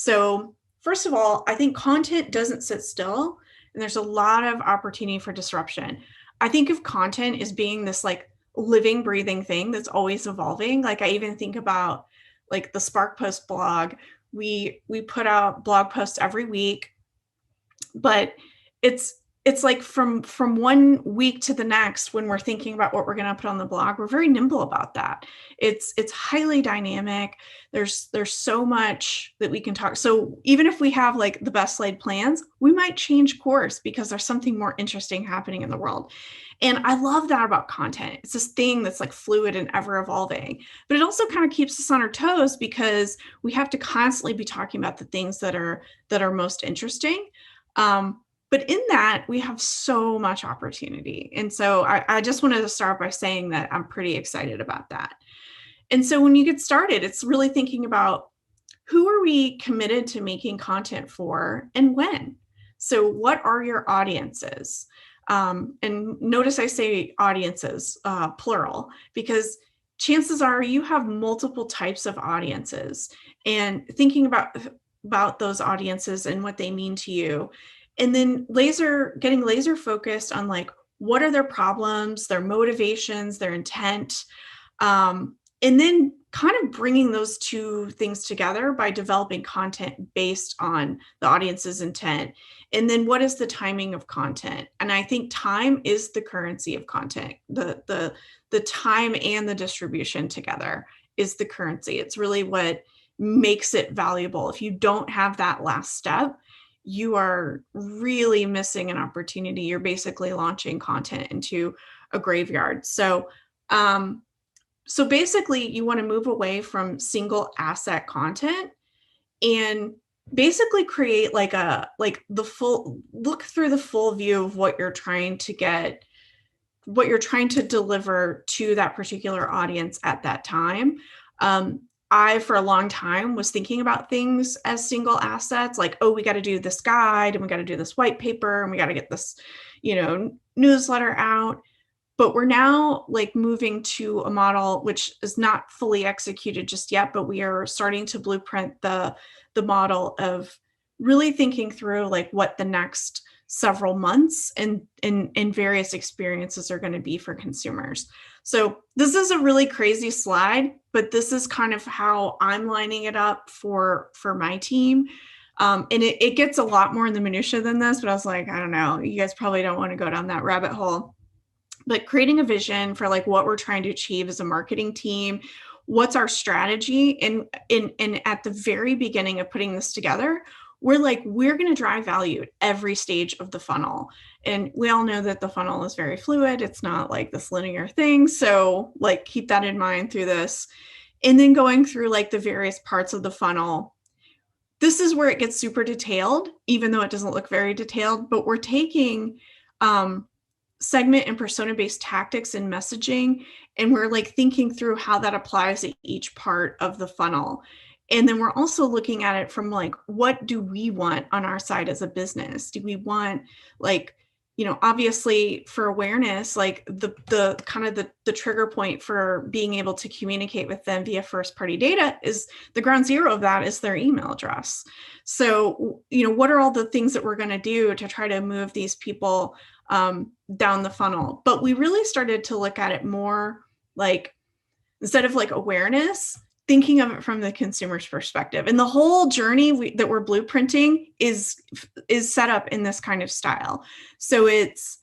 So first of all, I think content doesn't sit still, and there's a lot of opportunity for disruption. I think of content as being this like living, breathing thing that's always evolving. Like I even think about like the Sparkpost blog. We put out blog posts every week, but it's it's like from one week to the next when we're thinking about what we're going to put on the blog, we're very nimble about that. It's highly dynamic. There's so much that we can talk. So even if we have like the best laid plans, we might change course because there's something more interesting happening in the world. And I love that about content. It's this thing that's like fluid and ever evolving, but it also kind of keeps us on our toes because we have to constantly be talking about the things that are most interesting. But in that, we have so much opportunity. And so I just wanted to start by saying that I'm pretty excited about that. And so when you get started, it's really thinking about who are we committed to making content for and when? So what are your audiences? And notice I say audiences, plural, because chances are you have multiple types of audiences, and thinking about those audiences and what they mean to you, and then getting laser focused on like what are their problems, their motivations, their intent, and then kind of bringing those two things together by developing content based on the audience's intent. And then what is the timing of content? And I think time is the currency of content. The time and the distribution together is the currency. It's really what makes it valuable. If you don't have that last step, you are really missing an opportunity. You're basically launching content into a graveyard. So basically you want to move away from single asset content and basically create like the full look through the full view of what you're trying to get, what you're trying to deliver to that particular audience at that time. I, for a long time, was thinking about things as single assets, like, oh, we got to do this guide and we got to do this white paper and we got to get this, newsletter out. But we're now like moving to a model which is not fully executed just yet, but we are starting to blueprint the model of really thinking through like what the next several months and various experiences are going to be for consumers. So this is a really crazy slide, but this is kind of how I'm lining it up for my team. And it gets a lot more in the minutia than this, but I was like, I don't know, you guys probably don't want to go down that rabbit hole. But creating a vision for like what we're trying to achieve as a marketing team, what's our strategy, and at the very beginning of putting this together, we're going to drive value at every stage of the funnel. And we all know that the funnel is very fluid. It's not like this linear thing. So like keep that in mind through this. And then going through like the various parts of the funnel. This is where it gets super detailed, even though it doesn't look very detailed, but we're taking segment and persona-based tactics and messaging, and we're like thinking through how that applies to each part of the funnel. And then we're also looking at it from like, what do we want on our side as a business? Do we want like, obviously for awareness, like the kind of the trigger point for being able to communicate with them via first party data is the ground zero of that is their email address. So, what are all the things that we're going to do to try to move these people down the funnel? But we really started to look at it more like, instead of like awareness, thinking of it from the consumer's perspective. And the whole journey that we're blueprinting is set up in this kind of style. So it's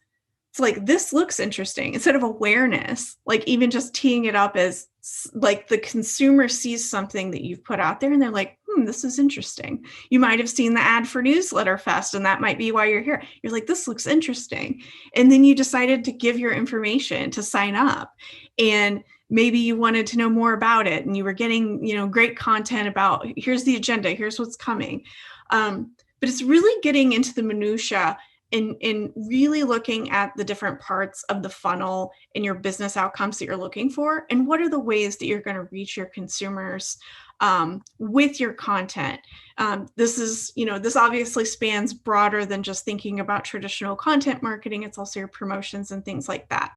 like, this looks interesting. Instead of awareness, like even just teeing it up as like the consumer sees something that you've put out there and they're like, this is interesting. You might have seen the ad for Newsletter Fest, and that might be why you're here. You're like, this looks interesting. And then you decided to give your information to sign up. And maybe you wanted to know more about it and you were getting, great content about here's the agenda, here's what's coming. But it's really getting into the minutia and really looking at the different parts of the funnel and your business outcomes that you're looking for. And what are the ways that you're going to reach your consumers with your content. This obviously spans broader than just thinking about traditional content marketing. It's also your promotions and things like that.